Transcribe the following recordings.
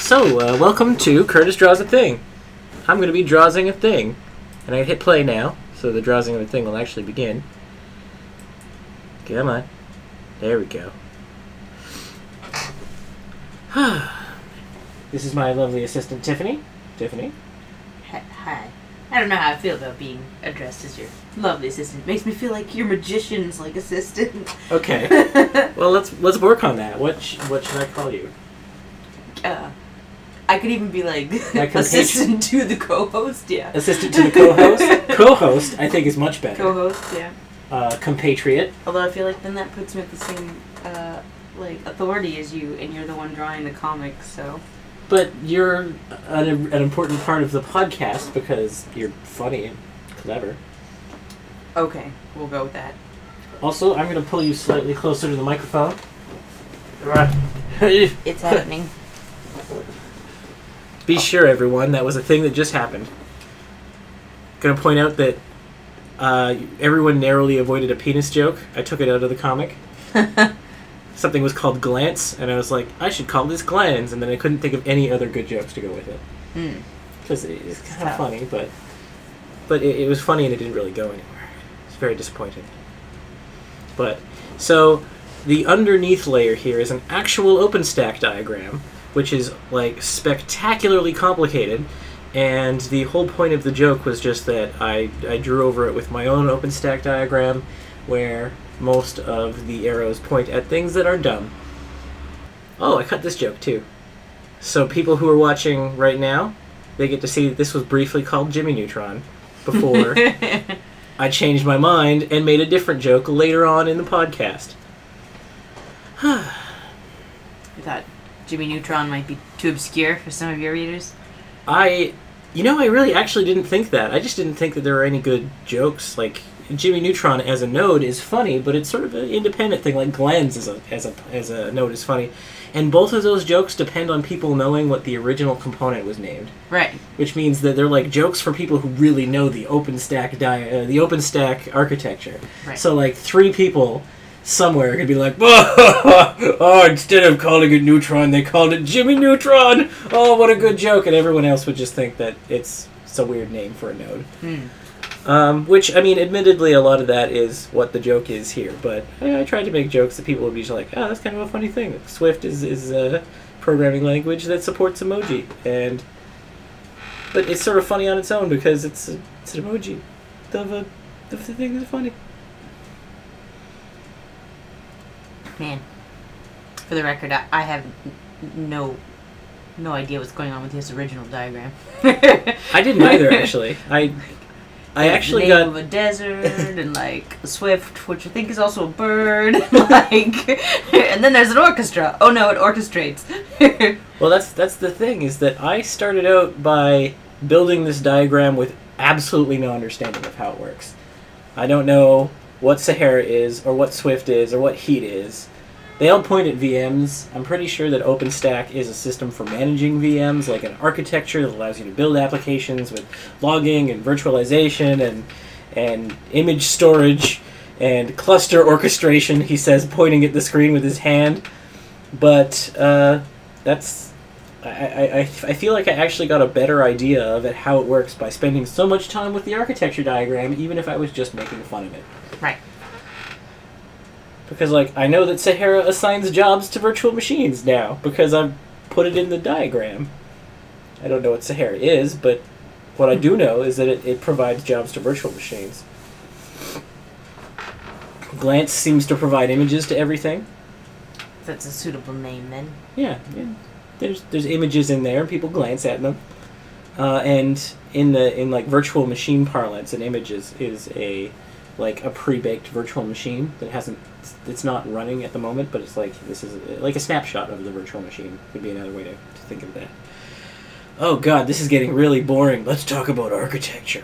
Welcome to Curtis Draws a Thing. I'm going to be drawing a thing. And I hit play now, so the drawing of a thing will actually begin. Come on. There we go. This is my lovely assistant, Tiffany. Tiffany? Hi. I don't know how I feel about being addressed as your lovely assistant. It makes me feel like your magician's like assistant. Okay. Well, let's work on that. What should I call you? I could even be like assistant to the co-host, yeah. Assistant to the co-host? Co-host, I think, is much better. Co-host, yeah. Compatriot. Although I feel like then that puts me at the same, authority as you, and you're the one drawing the comics, so... But you're an important part of the podcast because you're funny and clever. Okay, we'll go with that. Also, I'm going to pull you slightly closer to the microphone. It's happening. Be sure, everyone, that was a thing that just happened. Going to point out that everyone narrowly avoided a penis joke. I took it out of the comic. Something was called Glance, and I was like, I should call this Glance, and then I couldn't think of any other good jokes to go with it. Because it's kind of funny, but it was funny and it didn't really go anywhere. It's very disappointing. But, so, the underneath layer here is an actual Openstack diagram, which is, like, spectacularly complicated, and the whole point of the joke was just that I drew over it with my own Openstack diagram, where most of the arrows point at things that are dumb. Oh, I cut this joke, too. So people who are watching right now, they get to see that this was briefly called Jimmy Neutron, before I changed my mind and made a different joke later on in the podcast. I thought Jimmy Neutron might be too obscure for some of your readers. I really actually didn't think that. I just didn't think that there were any good jokes. Like, Jimmy Neutron as a node is funny, but it's sort of an independent thing. Like, Glens as a node is funny. And both of those jokes depend on people knowing what the original component was named. Right. Which means that they're like jokes for people who really know the OpenStack architecture. Right. So, like, 3 people somewhere could be like, oh, instead of calling it Neutron, they called it Jimmy Neutron. Oh, what a good joke. And everyone else would just think that it's a weird name for a node. Which, I mean, admittedly, a lot of that is what the joke is here. But I tried to make jokes that people would be just like, oh, that's kind of a funny thing. Swift is a programming language that supports emoji. But it's sort of funny on its own because it's an emoji of the thing that's funny. Man, for the record, I have no idea what's going on with his original diagram. I didn't either, actually. I actually the name of a desert and like a swift, which I think is also a bird, and then there's an orchestra. Oh no, it orchestrates. Well, that's the thing, is that I started out by building this diagram with absolutely no understanding of how it works. I don't know what Sahara is, or what Swift is, or what Heat is. They all point at VMs. I'm pretty sure that OpenStack is a system for managing VMs, like an architecture that allows you to build applications with logging and virtualization and image storage and cluster orchestration, he says, pointing at the screen with his hand. But I feel like I actually got a better idea of it, how it works, by spending so much time with the architecture diagram, even if I was just making fun of it. Right. Because, like, I know that Sahara assigns jobs to virtual machines now, because I've put it in the diagram. I don't know what Sahara is, but what I do know is that it provides jobs to virtual machines. Glance seems to provide images to everything. That's a suitable name, then. Yeah. There's images in there, and people glance at them. And in virtual machine parlance, an image is a pre-baked virtual machine that it's not running at the moment, but it's like, this is like a snapshot of the virtual machine. Could be another way to think of that. Oh god, this is getting really boring. Let's talk about architecture.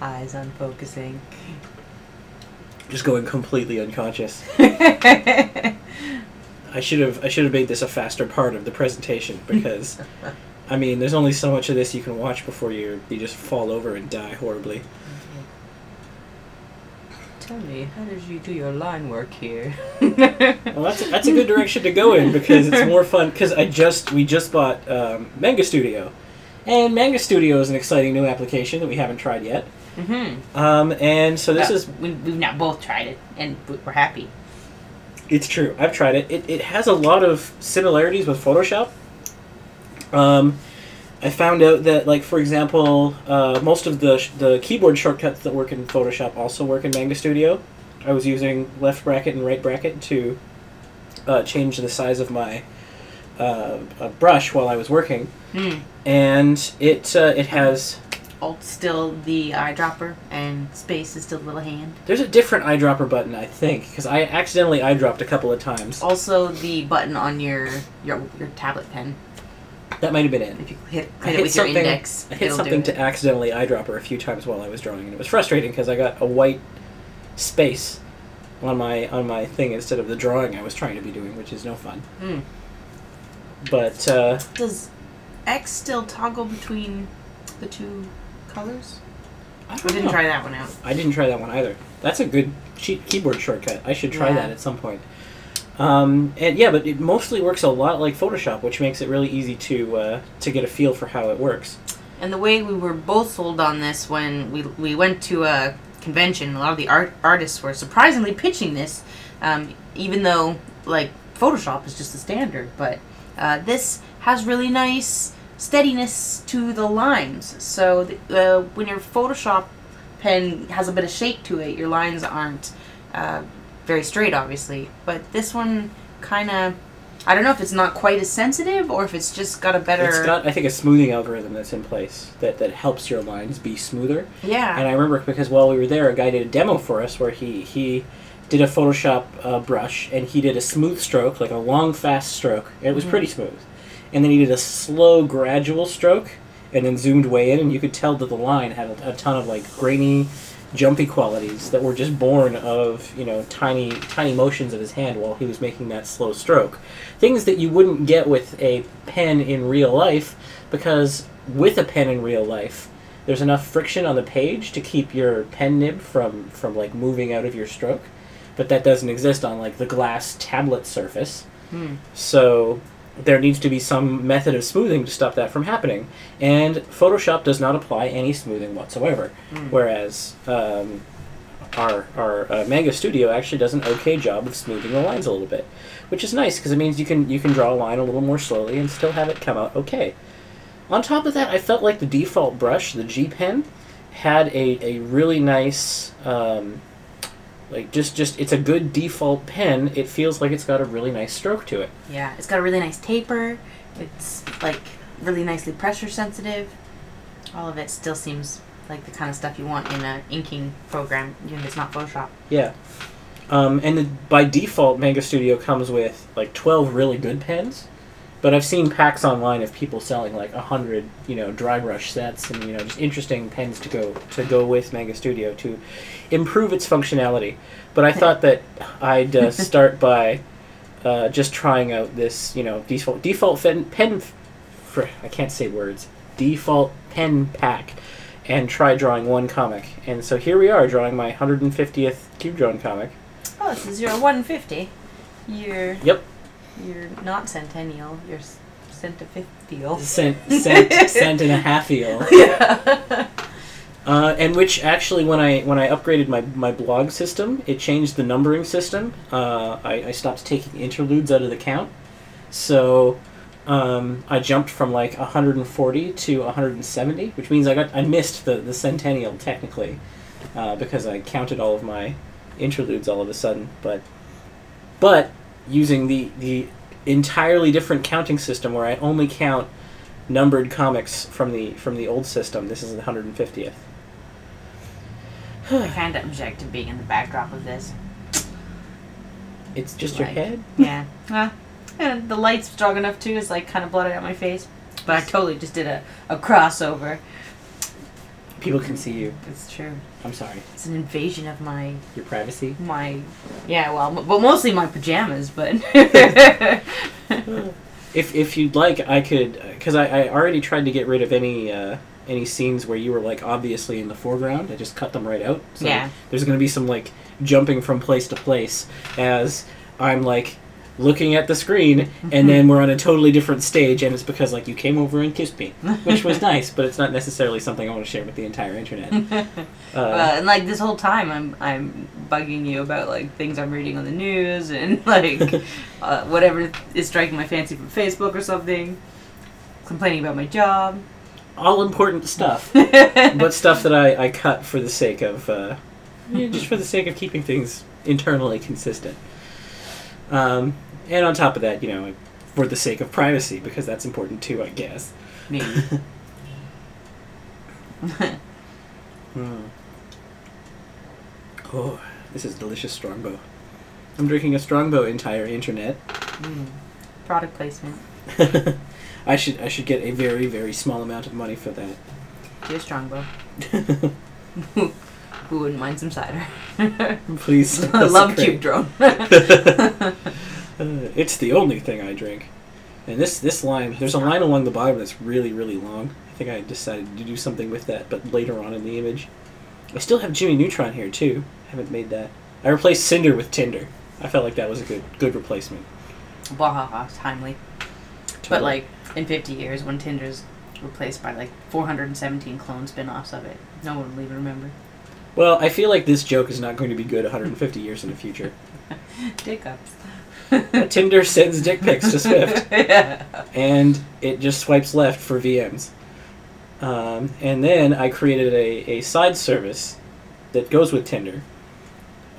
Eyes unfocusing. Just going completely unconscious. I should have made this a faster part of the presentation, because I mean, there's only so much of this you can watch before you just fall over and die horribly. Tell me, how did you do your line work here? Well, that's a good direction to go in because it's more fun. Because we just bought Manga Studio, and Manga Studio is an exciting new application that we haven't tried yet. Mm-hmm. And so this is we've now both tried it, and we're happy. It's true. I've tried it. It has a lot of similarities with Photoshop. I found out that, like, for example, most of the keyboard shortcuts that work in Photoshop also work in Manga Studio. I was using left bracket and right bracket to change the size of my brush while I was working, and it has. Alt still the eyedropper, and space is still the little hand. There's a different eyedropper button, I think, because I accidentally eyedropped a couple of times. Also, the button on your tablet pen. That might have been it. If you hit it with your index, I hit something to accidentally eyedropper a few times while I was drawing, and it was frustrating because I got a white space on my thing instead of the drawing I was trying to be doing, which is no fun. But does X still toggle between the two colors? I didn't try that one out. I didn't try that one either. That's a good keyboard shortcut. I should try that at some point. And yeah, but it mostly works a lot like Photoshop, which makes it really easy to get a feel for how it works. And the way we were both sold on this when we went to a convention, a lot of the artists were surprisingly pitching this, even though like Photoshop is just the standard. But this has really nice steadiness to the lines. So when your Photoshop pen has a bit of shake to it, your lines aren't very straight, obviously. But this one kind of, I don't know if it's not quite as sensitive or if it's just got a better... It's got, I think, a smoothing algorithm that's in place that helps your lines be smoother. Yeah. And I remember because while we were there, a guy did a demo for us where he did a Photoshop brush and he did a smooth stroke, like a long, fast stroke. And it was pretty smooth. And then he did a slow, gradual stroke and then zoomed way in, and you could tell that the line had a ton of, like, grainy, jumpy qualities that were just born of, you know, tiny motions of his hand while he was making that slow stroke. Things that you wouldn't get with a pen in real life, because with a pen in real life, there's enough friction on the page to keep your pen nib from like moving out of your stroke, but that doesn't exist on like the glass tablet surface. So there needs to be some method of smoothing to stop that from happening. And Photoshop does not apply any smoothing whatsoever. Whereas our Manga Studio actually does an okay job of smoothing the lines a little bit. Which is nice, because it means you can draw a line a little more slowly and still have it come out okay. On top of that, I felt like the default brush, the G Pen, had a really nice... like, just it's a good default pen. It feels like it's got a really nice stroke to it. Yeah, it's got a really nice taper. It's, like, really nicely pressure sensitive. All of it still seems like the kind of stuff you want in an inking program, even if it's not Photoshop. Yeah. And by default, Manga Studio comes with, like, 12 really good pens. But I've seen packs online of people selling, like, 100, you know, dry brush sets and, you know, just interesting pens to go with Manga Studio to improve its functionality. But I thought that I'd start by just trying out this, you know, default pen I can't say words. Default pen pack, and try drawing one comic. And so here we are, drawing my 150th Cube Drone comic. Oh, this is your 150. Yep. You're not centennial. You're centififtial. Cent and a half-eel. Yeah. And which actually, when I upgraded my blog system, it changed the numbering system. I stopped taking interludes out of the count, so I jumped from like 140 to 170, which means I missed the centennial technically, because I counted all of my interludes all of a sudden. But using the entirely different counting system where I only count numbered comics from the old system, this is the 150th. I kind of object to being in the backdrop of this. It's just your head? Yeah. And the light's strong enough too, it's like kind of blotted out my face. But I totally just did a crossover. People can see you. It's true. I'm sorry. It's an invasion of your privacy? Yeah, well, but mostly my pajamas, but... If you'd like, I could... Because I already tried to get rid of any scenes where you were, like, obviously in the foreground. I just cut them right out. So yeah. there's going to be some, like, jumping from place to place as I'm like looking at the screen, and then we're on a totally different stage, and it's because like you came over and kissed me, which was nice, but it's not necessarily something I want to share with the entire internet. And like this whole time, I'm bugging you about like things I'm reading on the news and like whatever is striking my fancy from Facebook or something. Complaining about my job. All important stuff, but stuff that I cut for the sake of just for the sake of keeping things internally consistent. And on top of that, you know, for the sake of privacy, because that's important too, I guess. Maybe. Oh, this is delicious Strongbow. I'm drinking a Strongbow entire internet. Product placement. I should get a very, very small amount of money for that. Dear Strongbow. Who wouldn't mind some cider? Please. I love Cube Drone. It's the only thing I drink. And this line, there's a line along the bottom that's really, really long. I think I decided to do something with that, but later on in the image. I still have Jimmy Neutron here, too. Haven't made that. I replaced Cinder with Tinder. I felt like that was a good replacement. Wahaha, timely. Totally. But, like, in 50 years, when Tinder's replaced by, like, 417 clone spin-offs of it, no one will even remember. Well, I feel like this joke is not going to be good 150 years in the future. Dick ups. Tinder sends dick pics to Swift. Yeah. And it just swipes left for VMs. And then I created a side service that goes with Tinder.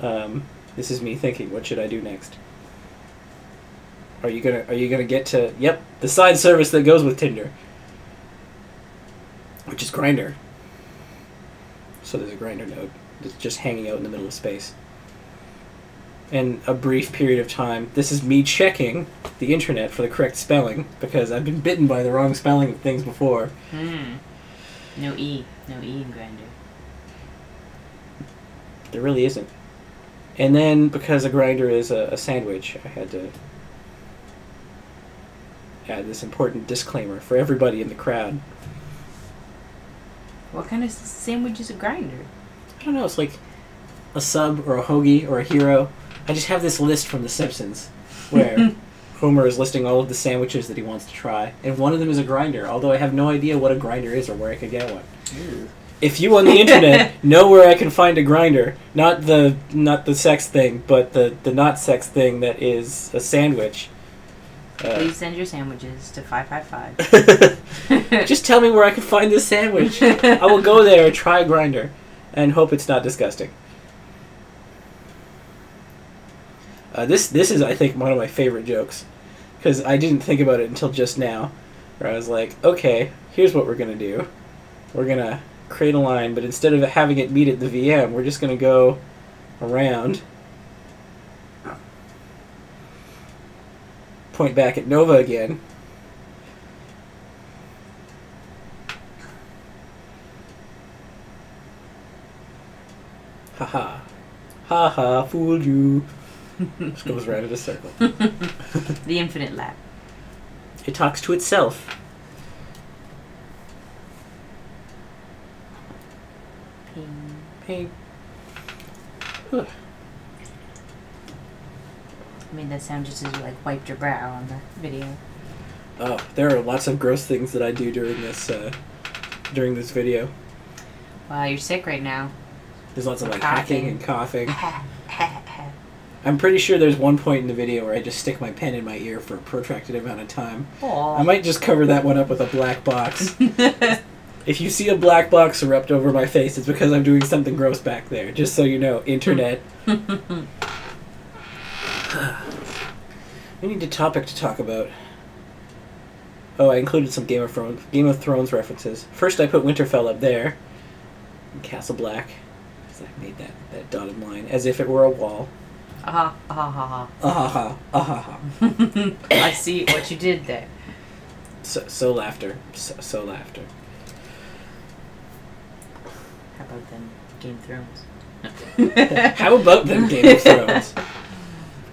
This is me thinking, what should I do next? Are you gonna get to the side service that goes with Tinder, which is Grindr. So there's a Grindr node that's just hanging out in the middle of space. And a brief period of time, this is me checking the internet for the correct spelling, because I've been bitten by the wrong spelling of things before. No E in Grindr. There really isn't. And then, because a Grindr is a sandwich, I had to add this important disclaimer for everybody in the crowd. What kind of sandwich is a Grindr? I don't know, it's like a sub or a hoagie or a hero. I just have this list from The Simpsons where Homer is listing all of the sandwiches that he wants to try, and one of them is a Grindr, although I have no idea what a Grindr is or where I could get one. Ew. If you on the internet know where I can find a Grindr, not the sex thing, but the not sex thing that is a sandwich. Please send your sandwiches to 555. Just tell me where I can find this sandwich. I will go there, try Grindr, and hope it's not disgusting. This is, I think, one of my favorite jokes, because I didn't think about it until just now, where I was like, okay, here's what we're going to do. We're going to create a line, but instead of having it meet at the VM, we're just going to go around, point back at Nova again, haha, haha, fooled you. Just goes around in a circle. The infinite lap. It talks to itself. Ping. Ping. I made that sound just as you like wiped your brow on the video. Oh, there are lots of gross things that I do during this video. Wow, you're sick right now. There's lots of like Coughing. hacking and coughing. I'm pretty sure there's one point in the video where I just stick my pen in my ear for a protracted amount of time. Aww. I might just cover that one up with a black box. If you see a black box erupt over my face, it's because I'm doing something gross back there. Just so you know, internet. We need a topic to talk about. Oh, I included some Game of Thrones references. First, I put Winterfell up there. And Castle Black. Because I made that dotted line as if it were a wall. Aha, aha, aha. Aha, aha. I see what you did there. So laughter. So laughter. How about them Game of Thrones? How about them Game of Thrones?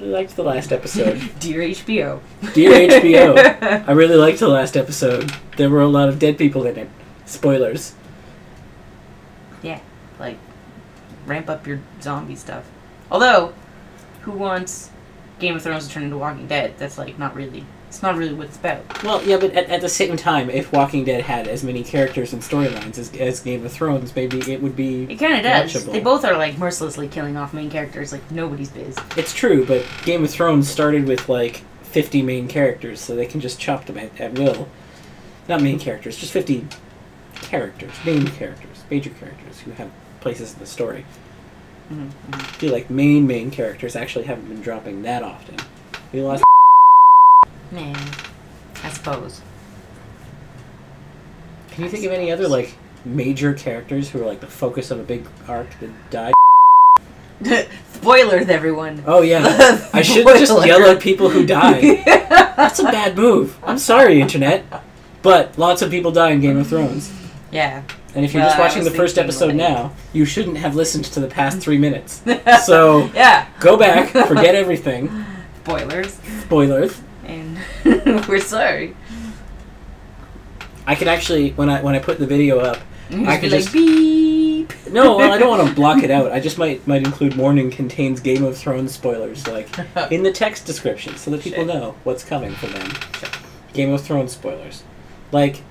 I liked the last episode. Dear HBO. Dear HBO. I really liked the last episode. There were a lot of dead people in it. Spoilers. Yeah, like, ramp up your zombie stuff. Although, who wants Game of Thrones to turn into Walking Dead? That's like not really. It's not really what it's about. Well, yeah, but at the same time, if Walking Dead had as many characters and storylines as Game of Thrones, maybe it would be. It kind of does. watchable. They both are like mercilessly killing off main characters like nobody's biz. It's true, but Game of Thrones started with like 50 main characters, so they can just chop them at will. Not main characters, just 50 characters, major characters who have places in the story. Mm-hmm. I feel like main characters actually haven't been dropping that often. We lost. Man, I suppose. Can you think of any other like major characters who are like the focus of a big arc that died? Spoilers, everyone. Oh yeah, I shouldn't just yell at people who die. That's a bad move. I'm sorry, internet, but lots of people die in Game of Thrones. Yeah. And if you're just watching the first episode like... now, you shouldn't have listened to the past 3 minutes. So yeah, go back, forget everything. Spoilers. And we're sorry. I could actually, when I put the video up, I could just beep. No, well, I don't want to block it out. I just might include warning contains Game of Thrones spoilers, like in the text description, so that people know what's coming for them. Sure. Game of Thrones spoilers, like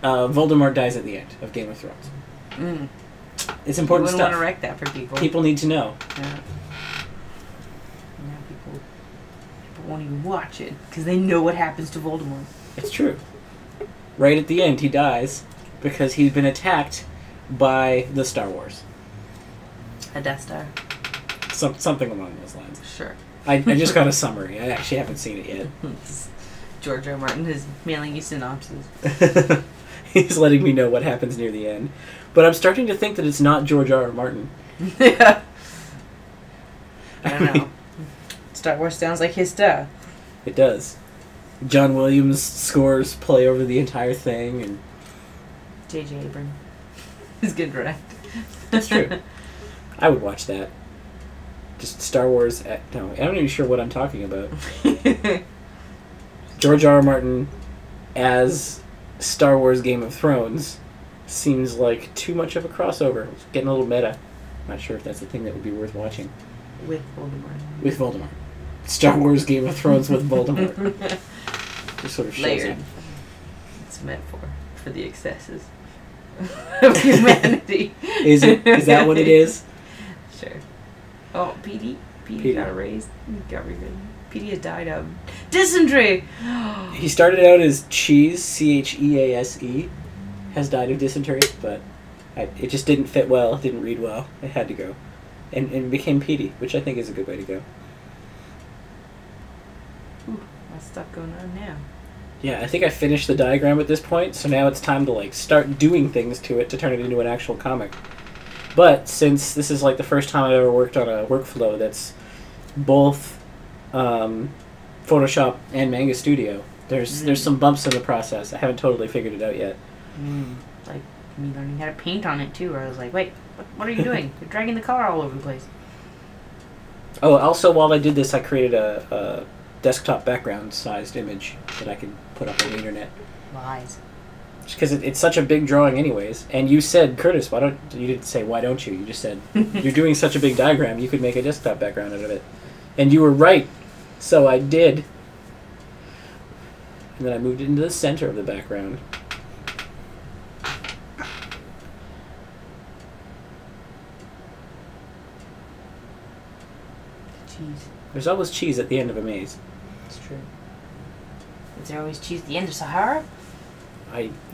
Voldemort dies at the end of Game of Thrones. Mm. It's important stuff. stuff. Want to wreck that for people. People need to know. Yeah. Now people won't even watch it because they know what happens to Voldemort. It's true. Right at the end, he dies because he's been attacked by the Star Wars. A Death Star. Something along those lines. Sure. I just got a summary. I actually haven't seen it yet. George R. R. Martin is mailing you synopses. He's letting me know what happens near the end. But I'm starting to think that it's not George R. R. Martin. Yeah. I don't know. Star Wars sounds like his stuff. It does. John Williams scores play over the entire thing, and J.J. Abrams is good direct. That's true. I would watch that. Just Star Wars. No, I'm not even sure what I'm talking about. George R. R. Martin as Star Wars Game of Thrones seems like too much of a crossover. It's getting a little meta. Not sure if that's the thing that would be worth watching. With Voldemort. With Voldemort. Star Wars Game of Thrones with Voldemort. Just sort of shows Layered. it. It's a metaphor for the excesses of humanity. Is it? Is that what it is? Sure. Oh, Petey got erased. Got rewritten. Petey has died of dysentery. He started out as Cheese, Chease, has died of dysentery, but it just didn't fit well, it didn't read well. It had to go. And became Petey, which I think is a good way to go. Ooh, lots of stuff going on now. Yeah, I think I finished the diagram at this point, so now it's time to like start doing things to it to turn it into an actual comic. But since this is like the first time I've ever worked on a workflow that's both Photoshop and Manga Studio, there's some bumps in the process. I haven't totally figured it out yet. Like me learning how to paint on it too, where I was like, wait, what are you doing? You're dragging the color all over the place. Oh, also while I did this, I created a desktop background-sized image that I could put up on the internet. Lies. Because it's such a big drawing anyways. And you said, Curtis, you didn't say, why don't you? You just said, you're doing such a big diagram, you could make a desktop background out of it. And you were right. So I did. And then I moved it into the center of the background. Cheese. There's always cheese at the end of a maze. It's true. Is there always cheese at the end of Sahara?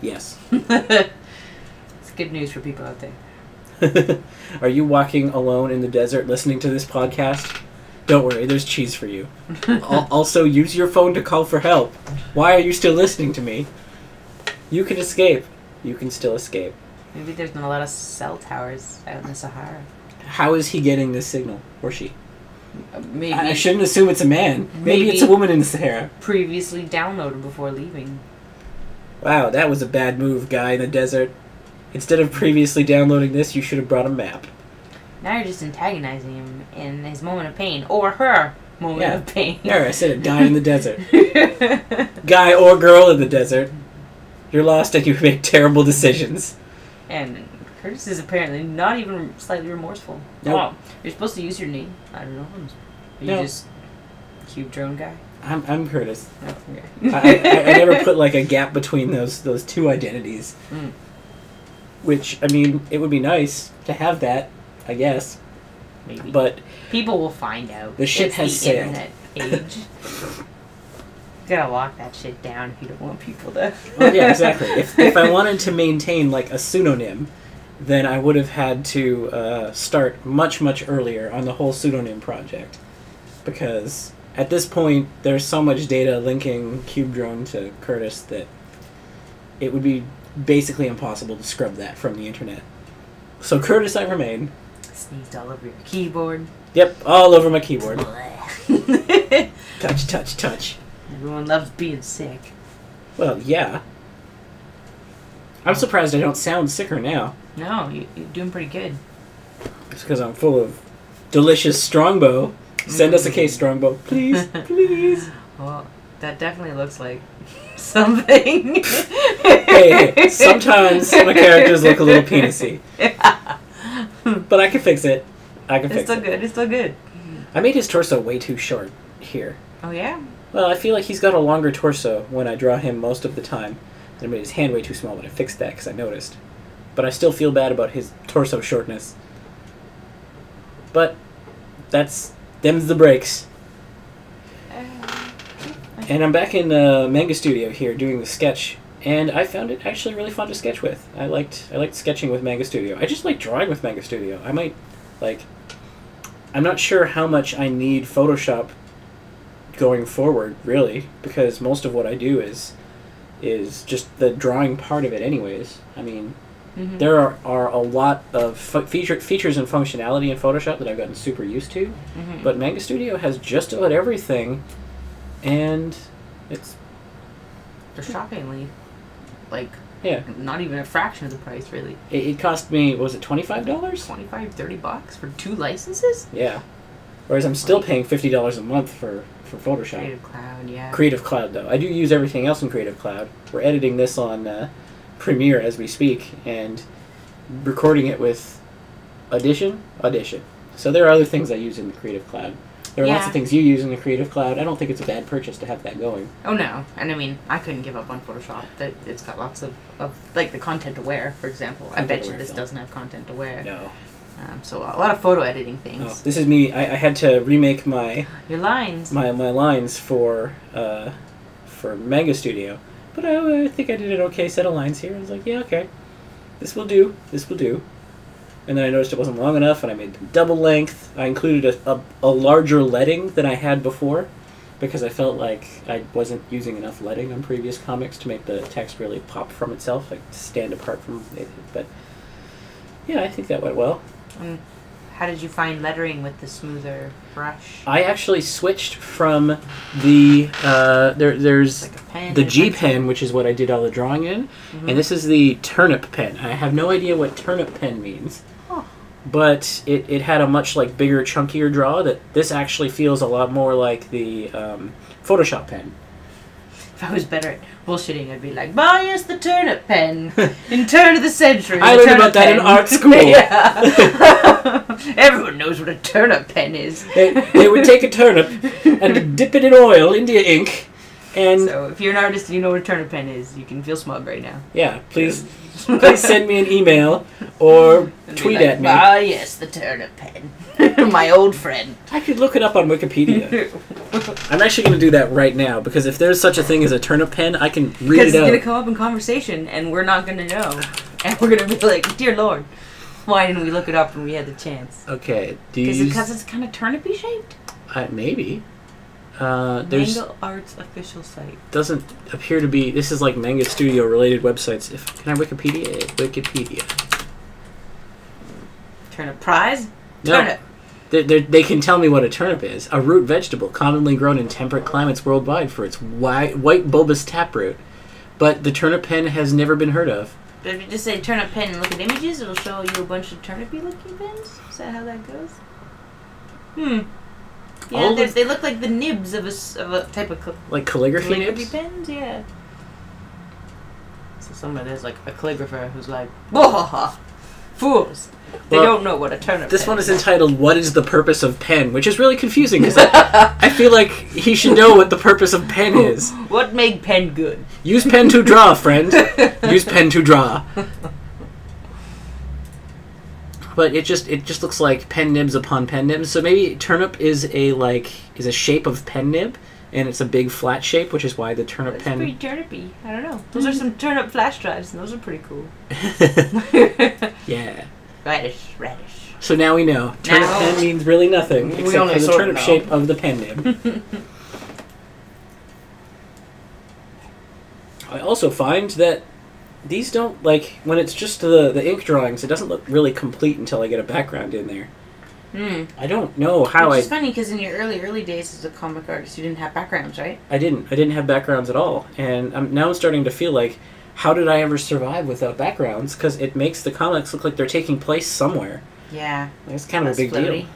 Yes. It's good news for people out there. Are you walking alone in the desert listening to this podcast? Don't worry, there's cheese for you. Also, use your phone to call for help. Why are you still listening to me? You can escape. You can still escape. Maybe there's not a lot of cell towers out in the Sahara. How is he getting this signal? Or she? Maybe. I shouldn't assume it's a man. Maybe it's a woman in the Sahara. Previously downloaded before leaving. Wow, that was a bad move, guy in the desert. Instead of previously downloading this, you should have brought a map. Now you're just antagonizing him in his moment of pain. Or her moment of pain. There, I said it. Guy in the desert. Guy or girl in the desert. You're lost and you make terrible decisions. And Curtis is apparently not even slightly remorseful. Nope. Wow. You're supposed to use your name. I don't know. Are you just cube drone guy? I'm Curtis. Oh, okay. I never put like a gap between those two identities. Mm. Which, I mean, it would be nice to have that, I guess. Maybe. But people will find out. The ship it's has the sailed. Internet age. You gotta lock that shit down if you don't want people to. Well, yeah, exactly. If I wanted to maintain like a pseudonym, then I would have had to start much earlier on the whole pseudonym project, because at this point there's so much data linking Cube Drone to Curtis that it would be basically impossible to scrub that from the internet. So Curtis I remain. Sneezed all over your keyboard. Yep, all over my keyboard. Touch. Everyone loves being sick. Well, yeah. I'm surprised I don't sound sicker now. No, you're doing pretty good. It's because I'm full of delicious Strongbow. Send us a case, Strongbow. Please, please. Well, that definitely looks like something. Hey, sometimes my characters look a little penisy. But I can fix it. It's still good. I made his torso way too short here. Oh, yeah? Well, I feel like he's got a longer torso when I draw him most of the time. And I made his hand way too small, but I fixed that because I noticed. But I still feel bad about his torso shortness. But them's the breaks. And I'm back in Manga Studio here doing the sketch, and I found it actually really fun to sketch with. I liked sketching with Manga Studio. I just like drawing with Manga Studio. I'm not sure how much I need Photoshop going forward, really, because most of what I do is just the drawing part of it anyways. I mean, there are a lot of features and functionality in Photoshop that I've gotten super used to, but Manga Studio has just about everything, and it's... They're shockingly, yeah, not even a fraction of the price, really. It cost me, was it $25? $25-$30 for 2 licenses? Yeah. Whereas I'm still paying $50 a month for Photoshop. Creative Cloud, yeah. Creative Cloud, though. I do use everything else in Creative Cloud. We're editing this on Premiere as we speak, and recording it with Audition. So there are other things I use in the Creative Cloud. There are lots of things you use in the Creative Cloud. I don't think it's a bad purchase to have that going. Oh, no. And I mean, I couldn't give up on Photoshop. It's got lots of the content aware, for example. I bet you this doesn't have content aware. No. So a lot of photo editing things. Oh, this is me. I had to remake your lines. My lines for Manga Studio. But I think I did an okay set of lines here. I was like, yeah, okay. This will do. And then I noticed it wasn't long enough, and I made them double length. I included a larger leading than I had before, because I felt like I wasn't using enough leading on previous comics to make the text really pop from itself, like stand apart from it. But yeah, I think that went well. How did you find lettering with the smoother brush? I actually switched from the there's the G pen, which is what I did all the drawing in, and this is the turnip pen. I have no idea what turnip pen means. But it had a much bigger, chunkier draw. That this actually feels a lot more like the Photoshop pen. If I was better at bullshitting, I'd be like, "Buy us the turnip pen in turn of the century." I learned about that in art school. Yeah. Everyone knows what a turnip pen is. They would take a turnip and dip it in oil, India ink, and... So if you're an artist and you know what a turnip pen is, you can feel smug right now. Yeah, please send me an email or tweet at me. Ah, yes, the turnip pen. My old friend. I could look it up on Wikipedia. I'm actually going to do that right now, because if there's such a thing as a turnip pen, I can read it out. Because it's going to come up in conversation, and we're not going to know. And we're going to be like, dear Lord, why didn't we look it up when we had the chance? Okay. Because it's kind of turnipy shaped? Maybe. There's Manga Art's official site. Doesn't appear to be... This is like Manga Studio related websites. Can I Wikipedia it? Wikipedia. Turnip prize? No. Turnip. They can tell me what a turnip is. A root vegetable commonly grown in temperate climates worldwide for its white bulbous taproot. But the turnip pen has never been heard of. But if you just say turnip pen and look at images, it'll show you a bunch of turnipy looking pens? Is that how that goes? Yeah, they look like the nibs of a type of... like calligraphy nibs? Pens, yeah. So somewhere there's a calligrapher who's like, "Whoa! Fools. They don't know what a turnip This pen one is entitled, What is the Purpose of Pen? Which is really confusing, because I feel like he should know what the purpose of pen is. What made pen good? Use pen to draw, friend. Use pen to draw. But it just looks like pen nibs upon pen nibs. So maybe turnip is a shape of pen nib, and it's a big flat shape, which is why the turnip That's pen. pretty turnipy. I don't know. Those are some turnip flash drives, and those are pretty cool. Yeah. Radish. So now we know turnip pen means really nothing We except only for the sort of turnip know. shape of the pen nib. I also find that these don't, like, when it's just the ink drawings, it doesn't look really complete until I get a background in there. I don't know how Which is funny, because in your early days as a comic artist, you didn't have backgrounds, right? I didn't have backgrounds at all, and now I'm starting to feel like, how did I ever survive without backgrounds? Because it makes the comics look like they're taking place somewhere. Yeah. It's kind of a big floaty.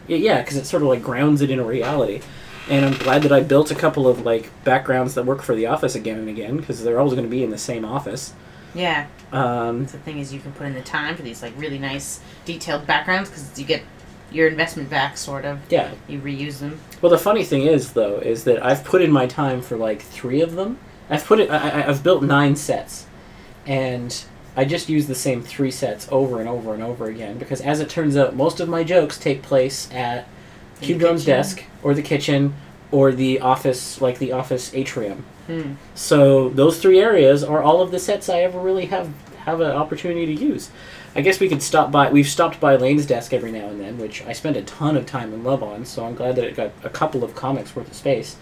deal. Yeah, because it sort of like grounds it in a reality. And I'm glad that I built a couple of like backgrounds that work for the office again and again, because they're always going to be in the same office. Yeah. The thing is, you can put in the time for these like really nice detailed backgrounds, because you get your investment back, sort of. Yeah. You reuse them. Well, the funny thing is, though, is that I've put in my time for like 3 of them. I've built 9 sets, and I just use the same 3 sets over and over and over again, because as it turns out, most of my jokes take place at Cube Drum's desk, or the kitchen, or the office, like the office atrium. So those 3 areas are all of the sets I ever really have an opportunity to use. I guess we've stopped by Lane's desk every now and then, which I spend a ton of time and love on, so I'm glad that it got a couple of comics worth of space.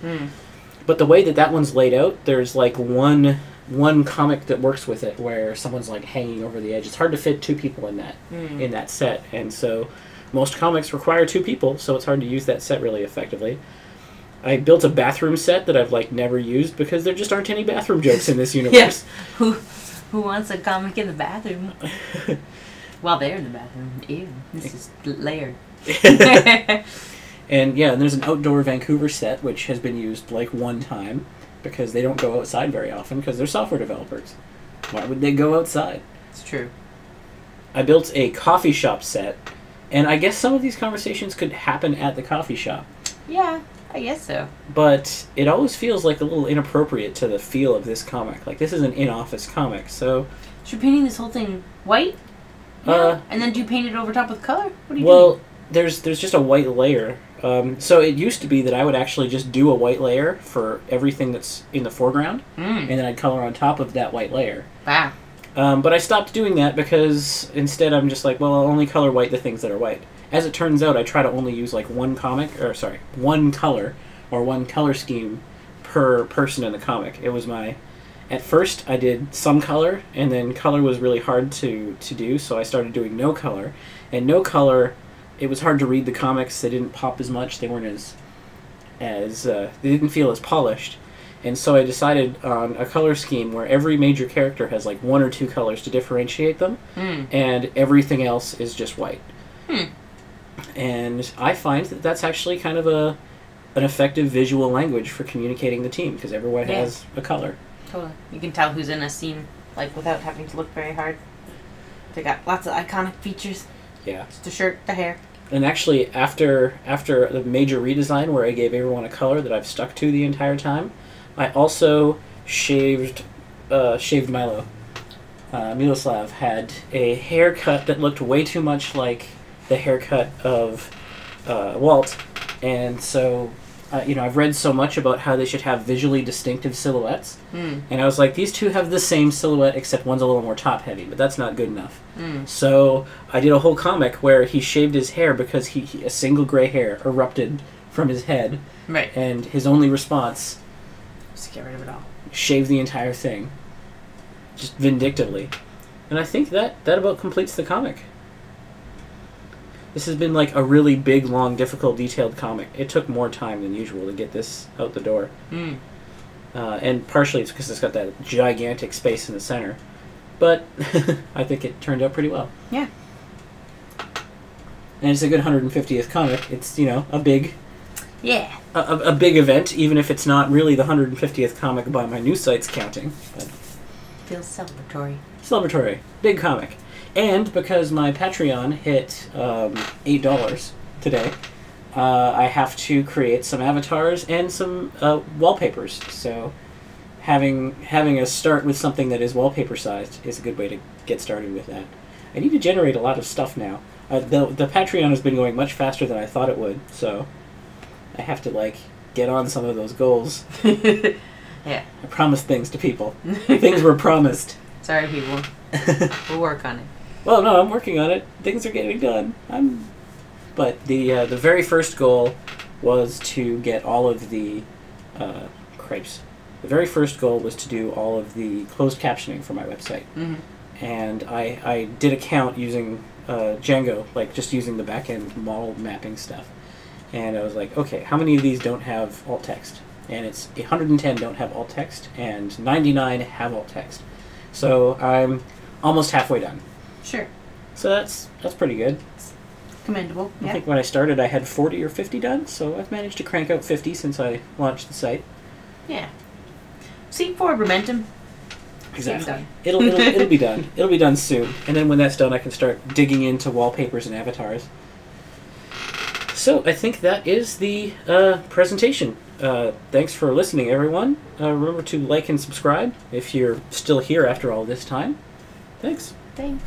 But the way that one's laid out, there's like one comic that works with it where someone's like hanging over the edge. It's hard to fit 2 people in that set, and so most comics require 2 people, so it's hard to use that set really effectively. I built a bathroom set that I've like never used because there just aren't any bathroom jokes in this universe. Yeah. Who wants a comic in the bathroom? While they're in the bathroom. Ew. This is layered. And yeah, and there's an outdoor Vancouver set which has been used like 1 time because they don't go outside very often because they're software developers. Why would they go outside? It's true. I built a coffee shop set, and I guess some of these conversations could happen at the coffee shop. Yeah, I guess so. But it always feels like a little inappropriate to the feel of this comic. Like, this is an in-office comic, so... So you're painting this whole thing white? Yeah. And then do you paint it over top with color? What are you doing? Well, there's just a white layer. So it used to be that I would actually just do a white layer for everything that's in the foreground, and then I'd color on top of that white layer. Wow. But I stopped doing that because instead I'm just like, well, I'll only color white the things that are white. As it turns out, I try to only use like one color or one color scheme per person in the comic. It was at first I did some color, and then color was really hard to do, so I started doing no color. And no color, it was hard to read the comics. They didn't pop as much. They weren't they didn't feel as polished. And so I decided on a color scheme where every major character has like 1 or 2 colors to differentiate them, and everything else is just white. And I find that that's actually kind of an effective visual language for communicating the team, because everyone has a color. Totally. You can tell who's in a scene, like, without having to look very hard. They got lots of iconic features. Yeah. Just the shirt, the hair. And actually, after the major redesign where I gave everyone a color that I've stuck to the entire time, I also shaved Milo. Miloslav had a haircut that looked way too much like the haircut of Walt, and so I've read so much about how they should have visually distinctive silhouettes, and I was like, these 2 have the same silhouette except one's a little more top heavy, but that's not good enough. So I did a whole comic where he shaved his hair because a single gray hair erupted from his head, right? And his only response, just get rid of it all. Shave the entire thing, just vindictively. And I think that about completes the comic. This has been like a really big, long, difficult, detailed comic. It took more time than usual to get this out the door. And partially it's because it's got that gigantic space in the center. But I think it turned out pretty well. Yeah. And it's a good 150th comic. It's, a big... Yeah. A big event, even if it's not really the 150th comic by my news site's counting. But feels celebratory. Celebratory. Big comic. And because my Patreon hit $8 today, I have to create some avatars and some wallpapers. So having a start with something that is wallpaper sized is a good way to get started with that. I need to generate a lot of stuff now. The Patreon has been going much faster than I thought it would, so I have to get on some of those goals. Yeah. I promised things to people. Things were promised. Sorry, people. We'll work on it. Well, no, I'm working on it. Things are getting done. But the very first goal was to get all of the crepes. The very first goal was to do all of the closed captioning for my website. Mm-hmm. And I did a count using Django, just using the backend model mapping stuff. And I was like, okay, how many of these don't have alt text? And it's 110 don't have alt text, and 99 have alt text. So I'm almost halfway done. Sure. So that's pretty good. Commendable. I think when I started I had 40 or 50 done, so I've managed to crank out 50 since I launched the site. Yeah. See, forward momentum. Exactly. It'll be done. It'll be done soon. And then when that's done I can start digging into wallpapers and avatars. So I think that is the presentation. Thanks for listening, everyone. Remember to like and subscribe if you're still here after all this time. Thanks. Thanks.